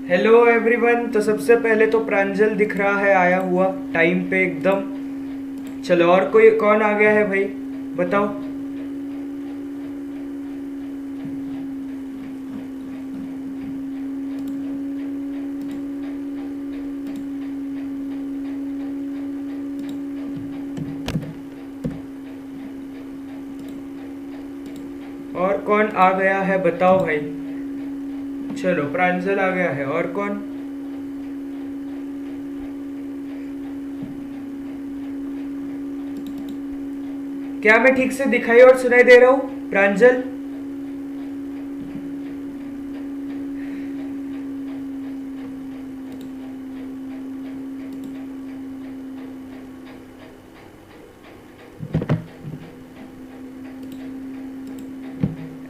Hello everyone. तो सबसे पहले तो प्रांजल दिख रहा है आया हुआ टाइम पे एकदम। चलो, और कोई कौन आ गया है भाई, बताओ। और कौन आ गया है बताओ भाई। चलो, प्रांजल आ गया है, और कौन। क्या मैं ठीक से दिखाई और सुनाई दे रहा हूँ Pranjal?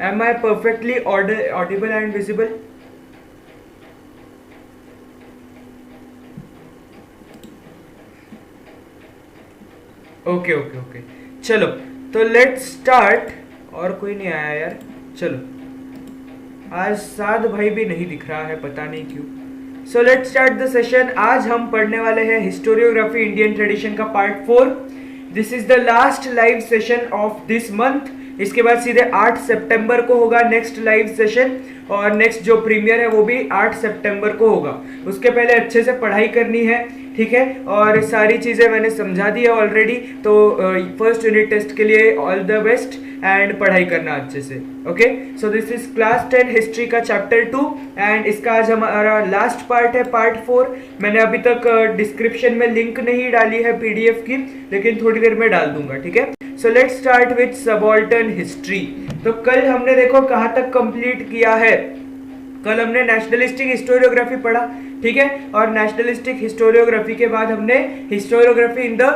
Am I perfectly audible and visible? Okay okay okay. चलो, तो लेट्स स्टार्ट। और कोई नहीं आया यार। चलो, आज साद भाई भी नहीं दिख रहा है, पता नहीं क्यों। So let's start the session. आज हम पढ़ने वाले हैं हिस्टोरियोग्राफी इंडियन ट्रेडिशन का part 4। This is the last live session of this month. इसके बाद सीधे 8 सितंबर को होगा नेक्स्ट लाइव सेशन, और नेक्स्ट जो प्रीमियर है वो भी 8 सितंबर को होगा। उसके पहले अच्छे से पढ़ाई करनी है, ठीक है। और सारी चीज़ें मैंने समझा दी है ऑलरेडी। तो फर्स्ट यूनिट टेस्ट के लिए ऑल द बेस्ट एंड पढ़ाई करना अच्छे से। Okay, so this is class 10 history का चैप्टर 2 एंड इसका आज हमारा लास्ट पार्ट है, पार्ट 4। मैंने अभी तक डिस्क्रिप्शन में लिंक नहीं डाली है पीडीएफ की, लेकिन थोड़ी देर में डाल दूंगा, ठीक है। So let's start with subaltern history. तो कल हमने देखो कहाँ तक कंप्लीट किया है। कल हमने नेशनलिस्टिक हिस्टोरियोग्राफी पढ़ा, ठीक है। और नेशनलिस्टिक हिस्टोरियोग्राफी के बाद हमने historiography in the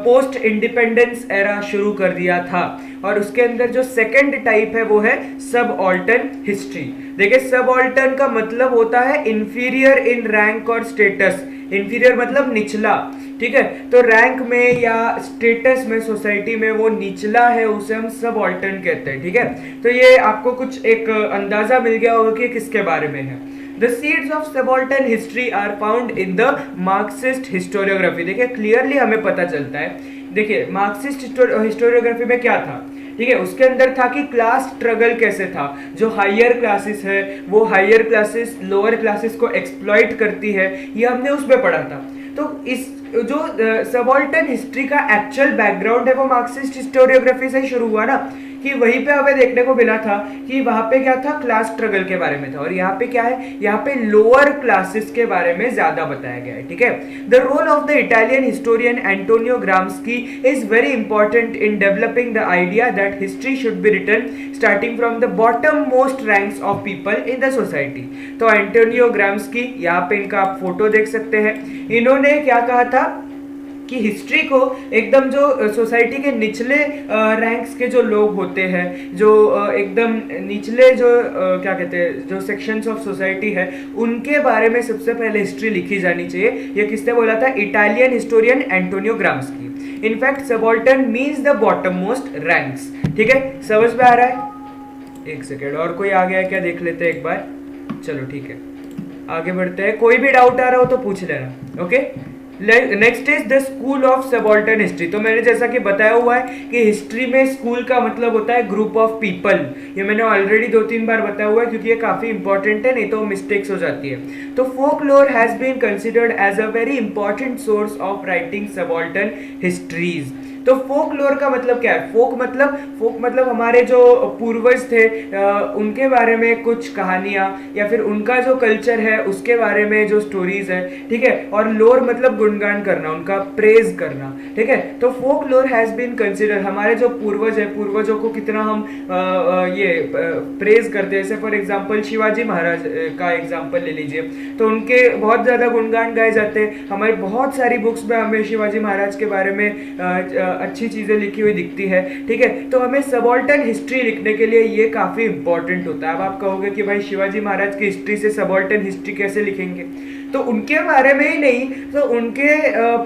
post independence era शुरू कर दिया था। और उसके अंदर जो सेकंड टाइप है वो है सबऑल्टर्न हिस्ट्री। देखिए, सबऑल्टर्न का मतलब होता है इंफीरियर इन रैंक और स्टेटस। इंफीरियर मतलब निचला, ठीक है। तो रैंक में या स्टेटस में सोसाइटी में वो निचला है, उसे हम सबऑल्टर्न कहते हैं, ठीक है। तो ये आपको कुछ एक अंदाजा मिल गया होगा कि किसके बारे में है। The seeds of subaltern history are found in the Marxist historiography। देखिए, क्लियरली हमें पता चलता है। देखिए, मार्क्सिस्ट हिस्टोरियोग्राफी में क्या था, ठीक है। उसके अंदर था कि क्लास स्ट्रगल कैसे था। जो हायर क्लासेस है वो हायर क्लासेस लोअर क्लासेस को एक्सप्लॉइट करती है, ये हमने उसमें पढ़ा था। तो इस जो सबऑल्टर्न हिस्ट्री का एक्चुअल बैकग्राउंड है वो मार्क्सिस्ट हिस्टोरियोग्राफी से ही शुरू हुआ ना, कि वहीं पे हमें देखने को मिला था कि वहां पे क्या था, क्लास स्ट्रगल के बारे में था। और यहाँ पे क्या है, यहाँ पे लोअर क्लासेस के बारे में ज्यादा बताया गया है, ठीक है। The role of the Italian historian Antonio Gramsci is very important in developing the idea that history should be written starting from the bottom most ranks of people in the society. तो Antonio Gramsci, यहाँ पे इनका आप photo देख सकते हैं। इन्होंने क्या कहा था कि हिस्ट्री को एकदम जो सोसाइटी के निचले रैंक्स के जो लोग होते हैं, जो एकदम निचले जो क्या कहते हैं, जो सेक्शंस ऑफ सोसाइटी है, उनके बारे में सबसे पहले हिस्ट्री लिखी जानी चाहिए। ये किसने बोला था? Italian historian Antonio Gramsci. In fact subaltern means the bottom most ranks, ठीक है। समझ में आ रहा है? एक सेकेंड, और कोई आ गया है क्या, देख लेते हैं एक बार। चलो ठीक है, आगे बढ़ते हैं। कोई भी डाउट आ रहा हो तो पूछ लेना, okay. Next is the school of subaltern history. तो मैंने जैसा कि बताया हुआ है कि हिस्ट्री में स्कूल का मतलब होता है ग्रुप ऑफ पीपल। ये मैंने ऑलरेडी 2-3 बार बताया हुआ है, क्योंकि ये काफी इंपॉर्टेंट है, नहीं तो मिस्टेक्स हो जाती है। तो folklore has been considered as a very important source of writing subaltern histories. तो फोकलोर का मतलब क्या है? फोक मतलब हमारे जो पूर्वज थे उनके बारे में कुछ कहानियां, या फिर उनका जो कल्चर है उसके बारे में जो स्टोरीज है, ठीक है। और लोर मतलब गुणगान करना, उनका प्रेज करना, ठीक है। तो फोक लोर हैज बीन कंसिडर, हमारे जो पूर्वज है, पूर्वजों को कितना हम ये प्रेज करते हैं। जैसे फॉर एग्जांपल शिवाजी महाराज का एग्जांपल ले लीजिए, तो उनके बहुत ज्यादा गुणगान गाए जाते हैं। हमारी बहुत सारी बुक्स में हमें शिवाजी महाराज के बारे में अच्छी चीजें लिखी हुई दिखती है, ठीक है। तो हमें सबऑल्टर्न हिस्ट्री लिखने के लिए ये काफी इंपॉर्टेंट होता है। अब आप कहोगे कि भाई शिवाजी महाराज की हिस्ट्री से सबऑल्टर्न हिस्ट्री कैसे लिखेंगे? तो उनके बारे में ही नहीं, तो उनके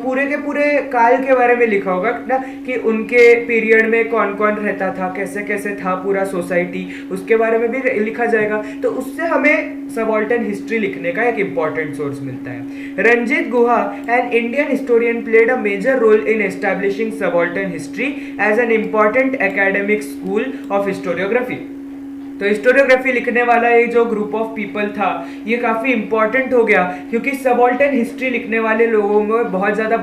पूरे के पूरे काल के बारे में लिखा होगा ना, कि उनके पीरियड में कौन कौन रहता था, कैसे कैसे था पूरा सोसाइटी, उसके बारे में भी लिखा जाएगा। तो उससे हमें सबाल्टर्न हिस्ट्री लिखने का एक इंपॉर्टेंट सोर्स मिलता है। Ranjit Guha, an Indian historian, played a major role in establishing subaltern history as an important academic school of historiography. तो हिस्टोरियोग्राफी लिखने वाला ये जो ग्रुप ऑफ पीपल था, ये काफ़ी इंपॉर्टेंट हो गया, क्योंकि सबाल्टर्न हिस्ट्री लिखने वाले लोगों में बहुत ज़्यादा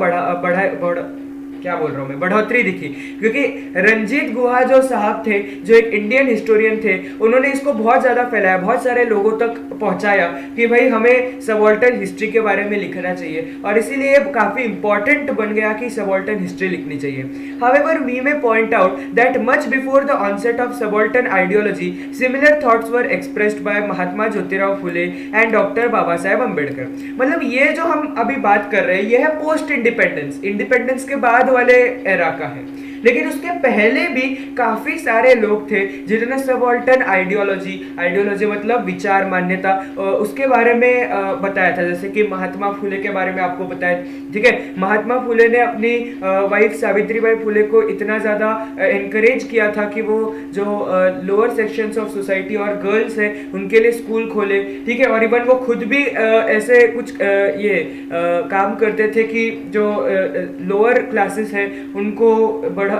बढ़ोतरी दिखी, क्योंकि रंजीत गुहा जो साहब थे, जो एक इंडियन हिस्टोरियन थे, उन्होंने इसको बहुत ज़्यादा फैलाया, बहुत सारे लोगों तक पहुंचाया कि भाई हमें सबाल्टर्न हिस्ट्री के बारे में लिखना चाहिए, और इसीलिए काफ़ी इंपॉर्टेंट बन गया कि सबाल्टर्न हिस्ट्री लिखनी चाहिए। However we may point out that much before the onset of subaltern ideology similar thoughts were expressed by Mahatma Jyotirao Phule and doctor Baba Saheb Ambedkar. मतलब ये जो हम अभी बात कर रहे हैं, ये है पोस्ट इंडिपेंडेंस के बाद वाले एरा का है, लेकिन उसके पहले भी काफी सारे लोग थे जिन्होंने सबाल्टर्न आइडियोलॉजी मतलब विचार, मान्यता, उसके बारे में बताया था। जैसे कि महात्मा फुले के बारे में आपको बताया, ठीक है। महात्मा फुले ने अपनी वाइफ सावित्रीबाई फुले को इतना ज़्यादा एनकरेज किया था कि वो जो लोअर सेक्शंस ऑफ सोसाइटी और गर्ल्स हैं उनके लिए स्कूल खोले, ठीक है। और इवन वो खुद भी ऐसे कुछ काम करते थे कि जो लोअर क्लासेस हैं उनको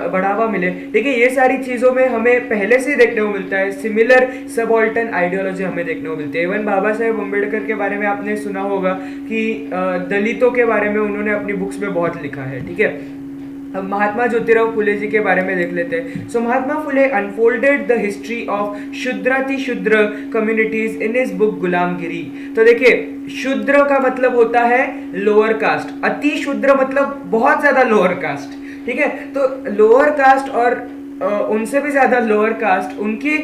बढ़ावा मिले, ठीक है। ये सारी चीज़ों में हमें पहले से देखने को मिलता है, सिमिलर सबाल्टर्न आइडियोलॉजी हमें देखने को मिलती है। इवन बाबा साहेब अम्बेडकर के बारे में आपने सुना होगा कि दलितों के बारे में उन्होंने अपनी बुक्स में बहुत लिखा है, ठीक है। अब महात्मा ज्योतिराव फुले जी के बारे में देख लेते हैं। So Mahatma Phule unfolded the history of Shudratishudra communities in his book Gulamgiri. तो देखिए, शूद्र का मतलब होता है लोअर कास्ट, अति शूद्र मतलब बहुत ज्यादा लोअर कास्ट, ठीक है। तो लोअर कास्ट और उनसे भी ज्यादा लोअर कास्ट, उनकी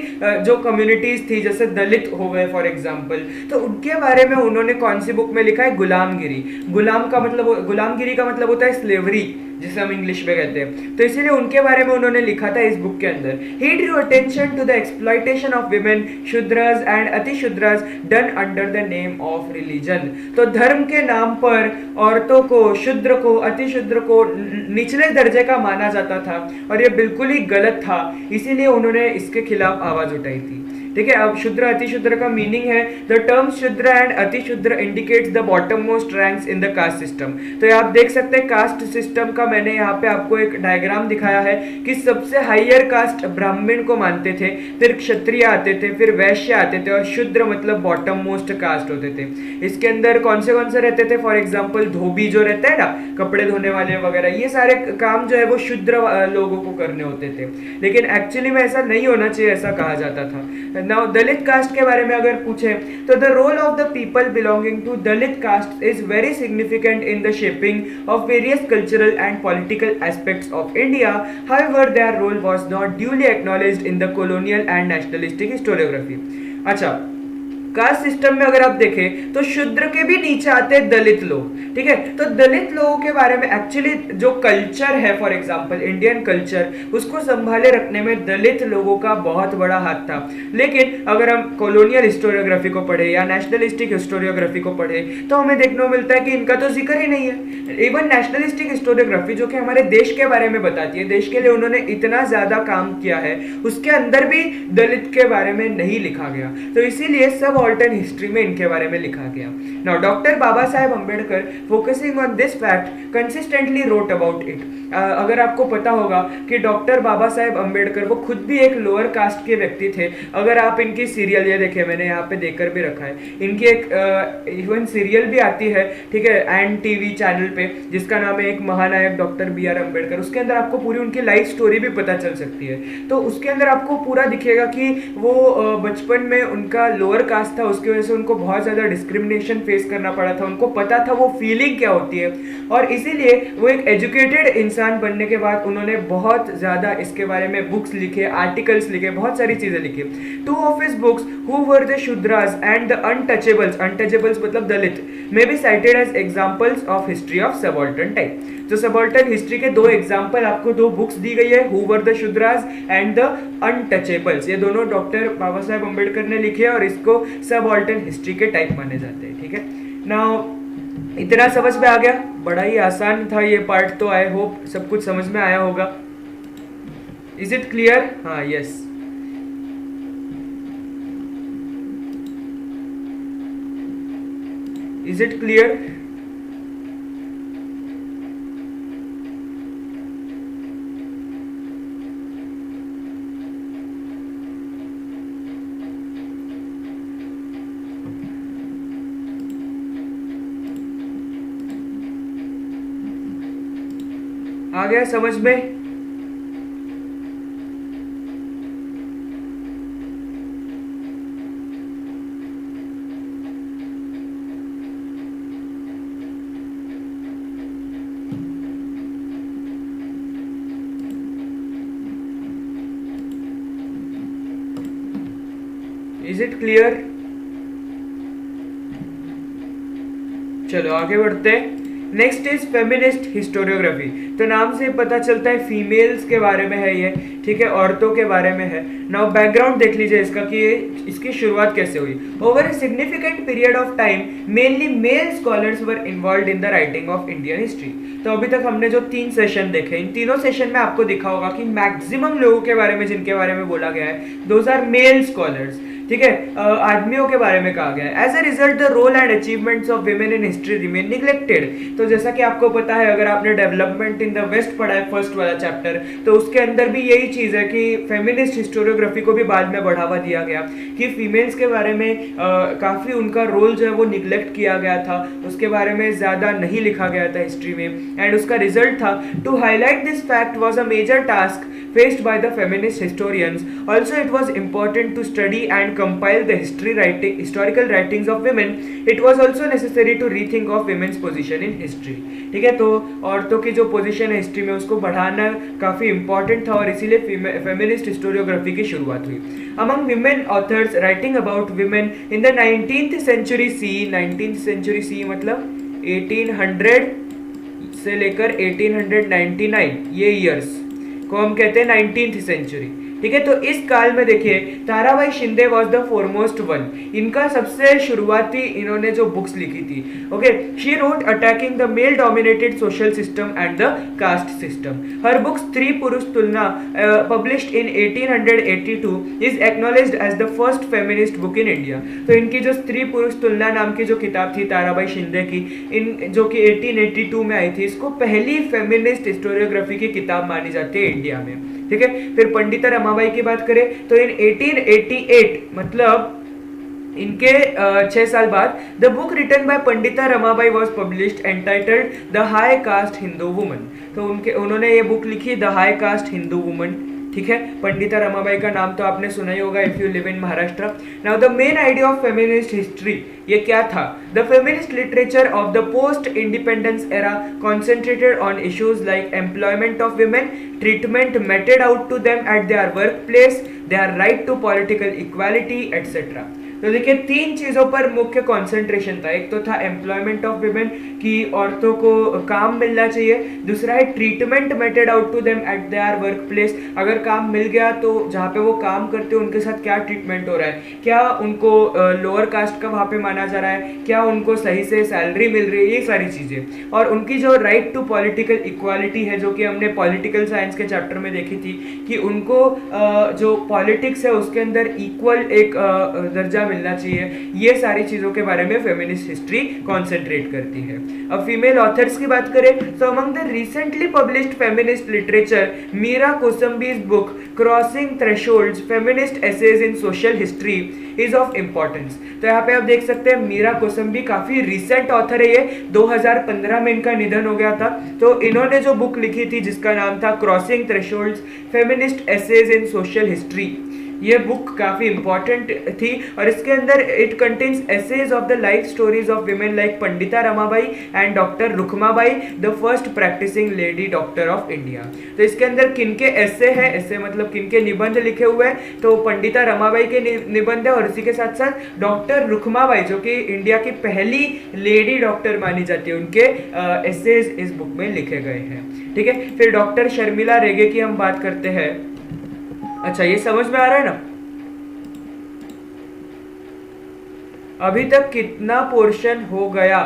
जो कम्युनिटीज थी, जैसे दलित हो गए फॉर एग्जांपल, तो उनके बारे में उन्होंने कौन सी बुक में लिखा है? गुलामगिरी। गुलामगिरी का मतलब होता है स्लेवरी, जिसे हम इंग्लिश में कहते हैं। तो इसीलिए उनके बारे में उन्होंने लिखा था इस बुक के अंदर। He drew attention to the exploitation of women, Shudras and Atishudras done under the name of religion. तो धर्म के नाम पर औरतों को, शूद्र को, अतिशूद्र को निचले दर्जे का माना जाता था, और ये बिल्कुल ही गलत था। इसीलिए उन्होंने इसके खिलाफ आवाज उठाई थी, ठीक है। अब शूद्र अतिशूद्र का मीनिंग है, the term Shudra and Atishudra indicates the bottom most ranks in the caste system. तो ये आप देख सकते हैं कास्ट सिस्टम का, मैंने यहाँ पे आपको एक डायग्राम दिखाया है कि सबसे हाईयर कास्ट ब्राह्मण को मानते थे, फिर क्षत्रिय आते थे, फिर वैश्य आते थे, और शूद्र मतलब बॉटम मोस्ट कास्ट होते थे। इसके अंदर कौन से रहते थे? फॉर एग्जाम्पल धोबी जो रहता है ना, कपड़े धोने वाले वगैरह, ये सारे काम जो है वो शूद्र लोगों को करने होते थे, लेकिन एक्चुअली में ऐसा नहीं होना चाहिए, ऐसा कहा जाता था। नाउ दलित कास्ट के बारे में अगर पूछें तो the role of the people belonging to Dalit caste is very significant in the shaping of various cultural and political aspects of India. However their role was not duly acknowledged in the colonial and nationalistic historiography. अच्छा, caste system में अगर आप देखें तो शूद्र के भी नीचे आते हैं दलित लोग, ठीक है। तो दलित लोगों के बारे में एक्चुअली जो कल्चर है, फॉर एग्जांपल इंडियन कल्चर, उसको संभाले रखने में दलित लोगों का बहुत बड़ा हाथ था। लेकिन अगर हम कॉलोनियल हिस्टोरियोग्राफी को पढ़े या नेशनलिस्टिक हिस्टोरियोग्राफी को पढ़े तो हमें देखने को मिलता है कि इनका तो जिक्र ही नहीं है। इवन नेशनलिस्टिक हिस्टोरियोग्राफी जो कि हमारे देश के बारे में बताती है, देश के लिए उन्होंने इतना ज्यादा काम किया है, उसके अंदर भी दलित के बारे में नहीं लिखा गया। तो इसीलिए सब सबाल्टर्न हिस्ट्री में इनके बारे में लिखा गया। Now doctor Baba Saheb Ambedkar focusing on this fact consistently wrote about it. अगर आपको पता होगा कि डॉक्टर बाबा साहेब अम्बेडकर वो खुद भी एक लोअर कास्ट के व्यक्ति थे। अगर आप इनकी सीरियल, ये देखिए मैंने यहाँ पे देखकर भी रखा है, इनकी एक इवन सीरियल भी आती है, ठीक है, एंड टीवी चैनल पे, जिसका नाम है एक महानायक डॉक्टर BR अम्बेडकर। उसके अंदर आपको पूरी उनकी लाइफ स्टोरी भी पता चल सकती है। तो उसके अंदर आपको पूरा दिखेगा कि वो बचपन में उनका लोअर कास्ट था, उसकी वजह से उनको बहुत ज्यादा डिस्क्रिमिनेशन फेस करना पड़ा था। उनको पता था वो फीलिंग क्या होती है, और इसीलिए वो एक एजुकेटेड इंसान बनने के बाद उन्होंने बहुत ज्यादा इसके बारे में बुक्स लिखे, आर्टिकल्स लिखे, बहुत सारी चीजें लिखी। Two of his books who were the Shudras and the untouchables, untouchables मतलब Dalit, may be cited as examples of history of subaltern type. तो सबाल्टर्न हिस्ट्री के दो एग्जांपल आपको, दो बुक्स दी गई है, who were the Shudras and the untouchables. ये दोनों डॉक्टर बाबा साहेब अम्बेडकर ने लिखे और इसको सबाल्टर्न हिस्ट्री के टाइप माने जाते हैं, ठीक है। नाउ इतना समझ में आ गया? बड़ा ही आसान था ये पार्ट, तो आई होप सब कुछ समझ में आया होगा। Is it clear? हाँ, यस। Is it clear? आ गया समझ में? Is it clear? चलो आगे बढ़ते हैं। Next is feminist historiography. तो नाम से पता चलता है फीमेल्स के बारे में है ये, ठीक है, औरतों के बारे में है। नाउ बैकग्राउंड देख लीजिए इसका कि ये इसकी शुरुआत कैसे हुई। Over a significant period of time mainly male scholars were involved in the writing of Indian history. तो अभी तक हमने जो 3 सेशन देखे, इन तीनों सेशन में आपको दिखा होगा कि मैक्सिमम लोगों के बारे में जिनके बारे में बोला गया है, दोज आर मेल स्कॉलर्स, ठीक है, आदमियों के बारे में कहा गया है। As a result the role and achievements of women in history remain neglected. तो जैसा कि आपको पता है, अगर आपने डेवलपमेंट इन द वेस्ट पढ़ा है फर्स्ट वाला चैप्टर, तो उसके अंदर भी यही चीज है कि फेमिनिस्ट हिस्टोरियोग्राफी को भी बाद में बढ़ावा दिया गया कि फीमेल्स के बारे में काफी उनका रोल जो है वो निग्लेक्ट किया गया था, उसके बारे में ज्यादा नहीं लिखा गया था हिस्ट्री में। एंड उसका रिजल्ट था to highlight this fact was a major task faced by the feminist historians. Also, it was important to study and compile the historical writings of women. It was also necessary to rethink of women's position in history. ठीक है, तो औरतों की जो position है history में उसको बढ़ाना काफी इंपॉर्टेंट था और इसीलिए फेमिनिस्ट हिस्टोरियोग्राफी की शुरुआत हुई। Among women authors writing about women in the 19th century CE, 19th century CE मतलब 1800 से लेकर 1899 ये ईयर्स को हम कहते हैं 19th सेंचुरी, ठीक है। तो इस काल में देखिए Tarabai Shinde was the foremost one. इनका सबसे शुरुआती इन्होंने जो बुक्स लिखी थी, okay, she wrote attacking the male dominated social system and the caste system. Her book Stri Purush Tulana published in 1882 is acknowledged as the first feminist book in India. तो इनकी जो स्त्री पुरुष तुलना नाम की जो किताब थी ताराबाई शिंदे की, इन जो कि 1882 में आई थी, इसको पहली फेमिनिस्ट हिस्टोरियोग्राफी की किताब मानी जाती है इंडिया में, ठीक है। फिर पंडिता रमाबाई की बात करें तो इन 1888 मतलब इनके 6 साल बाद the book written by Pandita Ramabai was published entitled the high cast Hindu woman. तो उन्होंने ये बुक लिखी the high cast Hindu woman, ठीक है। पंडिता रमाबाई का नाम तो आपने सुना ही होगा if you live in Maharashtra. Now the main idea of feminist history ये क्या था? The feminist literature of the post independence era concentrated on issues like employment of women, treatment meted out to them at their work place, their right to political equality etcetera. तो देखिए 3 चीजों पर मुख्य concentration था। एक तो था employment of women कि औरतों को काम मिलना चाहिए, दूसरा है treatment meted out to them at their work place, अगर काम मिल गया तो जहाँ पे वो काम करते हैं उनके साथ क्या ट्रीटमेंट हो रहा है, क्या उनको लोअर कास्ट का वहाँ पे माना जा रहा है, क्या उनको सही से सैलरी मिल रही है, ये सारी चीजें। और उनकी जो राइट टू पॉलिटिकल इक्वालिटी है जो कि हमने पॉलिटिकल साइंस के चैप्टर में देखी थी कि उनको जो पॉलिटिक्स है उसके अंदर इक्वल एक दर्जा मिलना चाहिए, ये सारी चीजों के बारे में फेमिनिस्ट हिस्ट्री कॉन्सेंट्रेट करती है। अब फीमेल ऑथर्स की बात करें तो among the recently published feminist literature Meera Kosambi's book crossing thresholds feminist essays in social history is of importance. तो यहाँ पे आप देख सकते हैं मीरा कोसम्बी काफी रिसेंट ऑथर है, ये 2015 में इनका निधन हो गया था। तो इन्होंने जो बुक लिखी थी जिसका नाम था crossing thresholds feminist essays in social history, ये बुक काफी इंपॉर्टेंट थी और इसके अंदर it contains essays of the life stories of women like Pandita Ramabai and doctor Rukhmabai the first practising lady doctor of India. तो इसके अंदर किनके ऐसे है, ऐसे मतलब किनके निबंध लिखे हुए हैं, तो पंडिता रमाबाई के निबंध है और इसी के साथ साथ डॉक्टर रुखमाबाई जो कि इंडिया की पहली लेडी डॉक्टर मानी जाती है, उनके एसेज इस बुक में लिखे गए हैं, ठीक है। फिर डॉक्टर शर्मिला रेगे की हम बात करते हैं। अच्छा, ये समझ में आ रहा है ना? अभी तक कितना पोर्शन हो गया?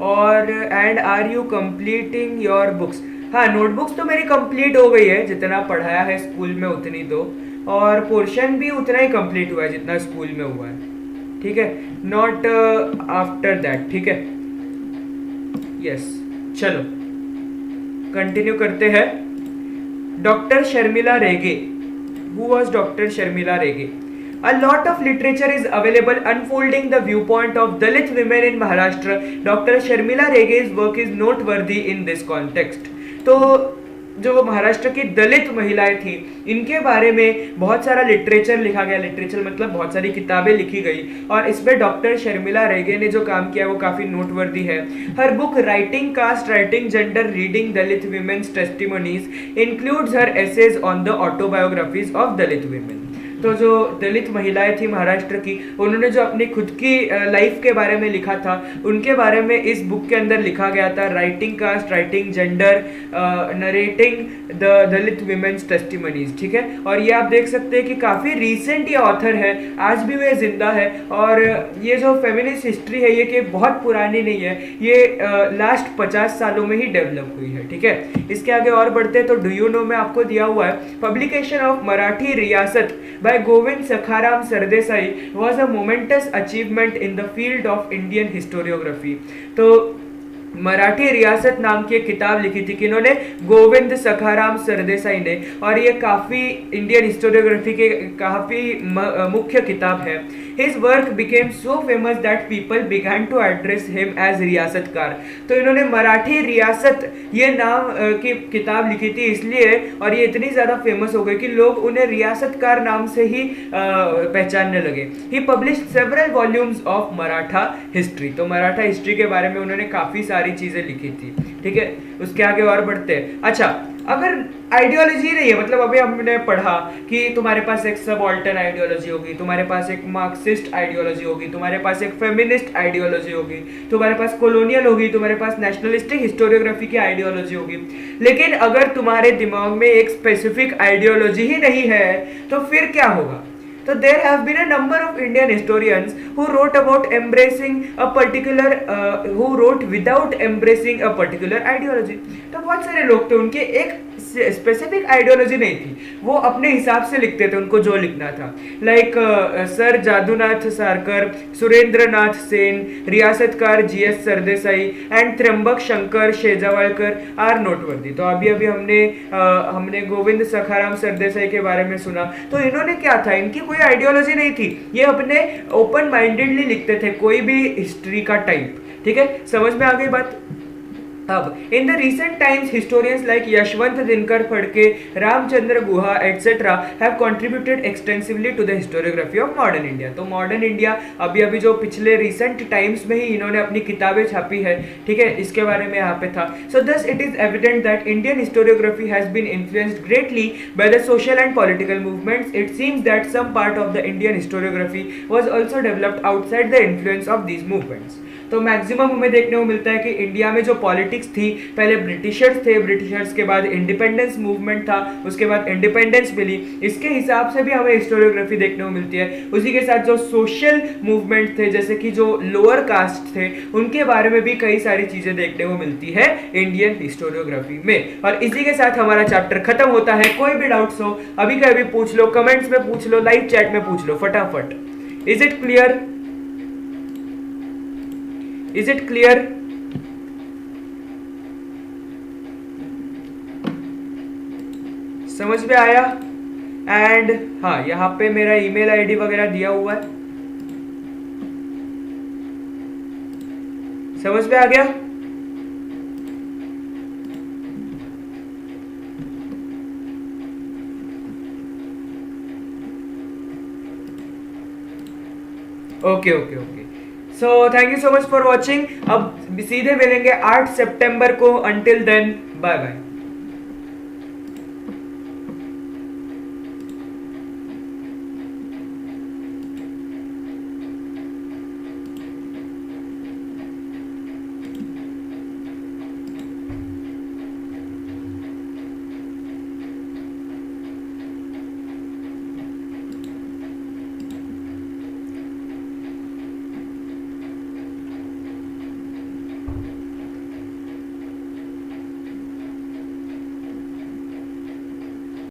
और and are you completing your books? हाँ, नोटबुक्स तो मेरी कंप्लीट हो गई है, जितना पढ़ाया है स्कूल में उतनी दो, और पोर्शन भी उतना ही कंप्लीट हुआ है जितना स्कूल में हुआ है, ठीक है, नॉट आफ्टर दैट, ठीक है, यस। चलो कंटिन्यू करते हैं। Doctor Sharmila Rege, who was doctor Sharmila Rege? A lot of literature is available unfolding the viewpoint of Dalit women in Maharashtra. Dr. Sharmila Rege's work is noteworthy in this context. तो जो महाराष्ट्र की दलित महिलाएं थी, इनके बारे में बहुत सारा लिटरेचर लिखा गया, लिटरेचर मतलब बहुत सारी किताबें लिखी गई, और इसमें डॉक्टर शर्मिला रेगे ने जो काम किया वो काफ़ी नोटवर्दी है। Her book writing caste, writing gender, reading Dalit women's testimonies includes her essays on the autobiographies of Dalit women. तो जो दलित महिलाएं थी महाराष्ट्र की, उन्होंने जो अपनी खुद की लाइफ के बारे में लिखा था, उनके बारे में इस बुक के अंदर लिखा गया था। Writing caste, writing gender, narrating the Dalit women's testimonies, ठीक है। और ये आप देख सकते हैं कि काफ़ी रिसेंट ये ऑथर है, आज भी वे जिंदा है, और ये जो फेमिनिस्ट हिस्ट्री है ये कि बहुत पुरानी नहीं है, ये लास्ट 50 सालों में ही डेवलप हुई है, ठीक है। इसके आगे और बढ़ते हैं तो डू यू नो में आपको दिया हुआ है, पब्लिकेशन ऑफ मराठी रियासत by Govind Sakharam Sardesai was a momentous achievement in the field of Indian historiography. तो मराठी रियासत नाम की एक किताब लिखी थी किन्होंने? गोविंद सखाराम सरदेसाई ने, और ये काफ़ी इंडियन हिस्टोरियोग्राफी के काफ़ी मुख्य किताब है। His work became so famous that people began to address him as रियासतकार। तो इन्होंने मराठी रियासत ये नाम की किताब लिखी थी इसलिए, और ये इतनी ज़्यादा फेमस हो गई कि लोग उन्हें रियासतकार नाम से ही पहचानने लगे। He published several volumes of Maratha history. तो मराठा हिस्ट्री के बारे में उन्होंने काफ़ी सारी चीज़ें लिखी थी, ठीक है। उसके आगे और बढ़ते हैं। अच्छा, अगर आइडियोलॉजी नहीं है, मतलब अभी हमने पढ़ा कि तुम्हारे पास एक सबऑल्टर्न आइडियोलॉजी होगी, तुम्हारे पास एक मार्क्सिस्ट आइडियोलॉजी होगी, तुम्हारे पास एक फेमिनिस्ट आइडियोलॉजी होगी, तुम्हारे पास कॉलोनियल होगी, तुम्हारे पास नेशनलिस्टिक हिस्टोरियोग्राफी की आइडियोलॉजी होगी, लेकिन अगर तुम्हारे दिमाग में एक स्पेसिफिक आइडियोलॉजी ही नहीं है तो फिर क्या होगा? So there have been a number of Indian historians who wrote about embracing a particular, who wrote without embracing a particular ideology. तो बहुत सारे लोग थे, उनके एक स्पेसिफिक आइडियोलॉजी नहीं थी, वो अपने हिसाब से लिखते थे उनको जो लिखना था। Like sir Jadunath Sarkar, Surendra Nath Sen, Riyasatkar GS Sardesai and Trimbak Shankar Shejwalkar are noteworthy. तो अभी अभी हमने गोविंद सखाराम सरदेसाई के बारे में सुना। तो इन्होंने क्या था, इनकी कोई आइडियोलॉजी नहीं थी, ये अपने ओपन माइंडेडली लिखते थे कोई भी हिस्ट्री का टाइप, ठीक है। समझ में आ गई बात? अब in the recent times historians like Yashwant Dinkar Phadke, Ramachandra Guha etcetera have contributed extensively to the historiography of modern India. तो मॉडर्न इंडिया अभी अभी जो पिछले रिसेंट टाइम्स में ही इन्होंने अपनी किताबें छापी है, ठीक है, इसके बारे में यहाँ पे था। So thus it is evident that Indian historiography has been influenced greatly by the social and political movements. It seems that some part of the Indian historiography was also developed outside the influence of these movements. तो maximum हमें देखने को मिलता है कि India में जो politics थी, पहले ब्रिटिशर्स थे, ब्रिटिशर्स के बाद इंडिपेंडेंस मूवमेंट था, उसके बाद इंडिपेंडेंस मिली, इसके हिसाब से भी हमें हिस्टोरियोग्राफी देखने को मिलती है। उसी के साथ जो सोशल मूवमेंट थे, जैसे कि जो लोअर कास्ट थे, उनके बारे में भी कई सारी चीजें देखने को मिलती है इंडियन हिस्टोरियोग्राफी में। और इसी के साथ हमारा चैप्टर खत्म होता है। कोई भी डाउट्स हो अभी का अभी पूछ लो, कमेंट्स में पूछ लो, लाइव चैट में पूछ लो फटाफट। Is it clear? Is it clear? समझ में आया? एंड हाँ, यहाँ पे मेरा ईमेल आईडी वगैरह दिया हुआ है, समझ में आ गया? Okay okay okay. So thank you so much for watching. अब सीधे मिलेंगे 8 सितंबर को। Until then bye bye.